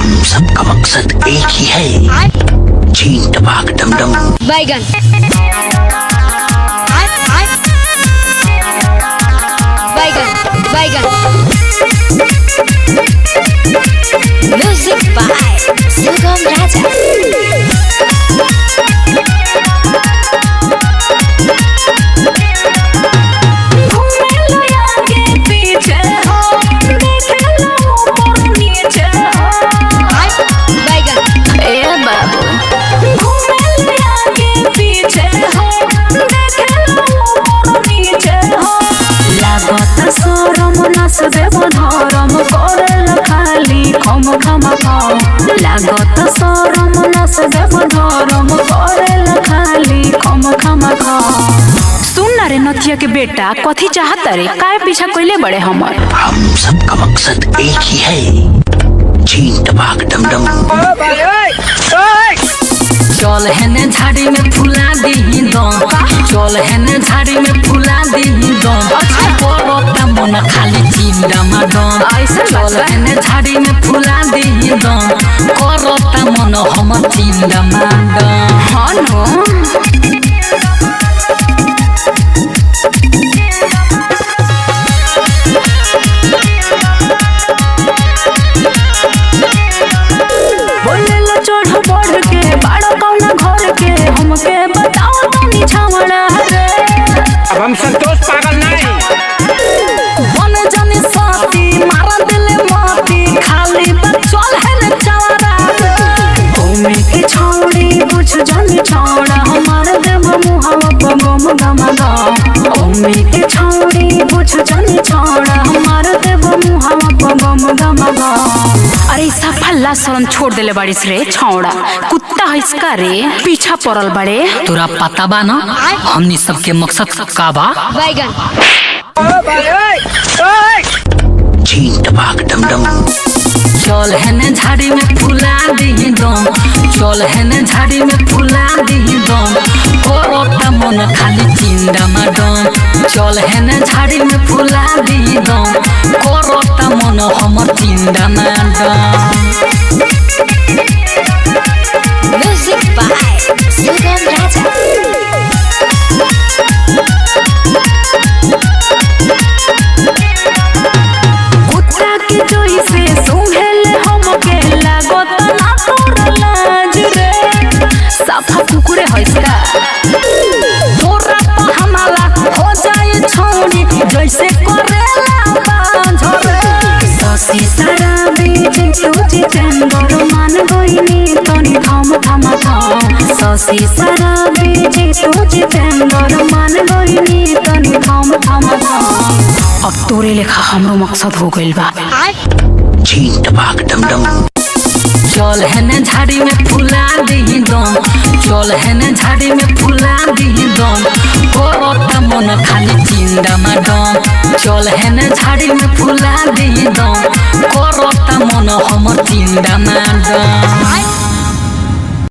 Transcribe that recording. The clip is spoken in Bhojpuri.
हम सबका मकसद एक ही है, चीन टपाक डमडम बैगन। बैगन बैगन। म्यूजिक बाय सुगम राजा। धरम करल खाली खम खम लागत सरम नस देव धरम करल खाली खम खम। सुन ना रे नथिया के बेटा कथी चाहत रे, काय पीछा कोइले बड़े हमर। हम सबका मकसद एक ही है, चीन टपाक डमडम। चल हेने झाड़ी में फुला दी दम, चल हेने झाड़ी में फुला दी दम। अच्छा मन खाली चीन डमाडम। चल हेने झाड़ी में फुला दी दम, करता मन हम चीन डमाडम। हाँ नो हमके बताओ तनी छावड़ा रे। अब हम संतोष पागल नहीं बन जाने साथी मारा दिले माती खाली बचल है न चावड़ा रे। घूमे की छौड़ी बुझ जानी छौड़ा हमारे देव मुहावा गम गम गम। घूमे की छौड़ी बुझ जानी छौड़ा हमारे देव मुहावा गम गम गम। अरे सफल्ला शरण छोड़ देले बाड़ीस रे छौड़ा, कुत्ता है इसका रे, पीछा पड़ल बड़े। तोरा पता बा ना हमनी सबके मकसद का बा? बैगन। चीन टपाक डमडम। चल हेने झाड़ी में फुला दी दम, चल हेने झाड़ी में फुला दी दम। करता मन खाली चीन डमाडम। चल हेने झाड़ी में फुला दी दम, करता मन हमर चीन डमाडम। म्यूजिक बाय सुगम राजा। कुत्ता की जोई से सुंघेले हमके लागत ना तोरा लाज रे। साफा कुकुरे है इसका, तोरा पर हमला हो जाए छौड़ी जैसे करेला बांझ रे। ससी शराबी जितू जितेंद्र मान गइनी तनी थम थम थम। ससी शराबी जितू जितेंद्र मान गइनी तनी थम थम थम। अब तोरे लेखा हमरो मकसद हो गइल बा, चीन टपाक डमडम। चल हेने झाड़ी में फुला दी दम, चल हेने झाड़ी में फुला दी दम। करता मन खाली चीन डमाडम। चल हेने झाड़ी में फुला दी दम, करता मन हमर चीन डमाडम।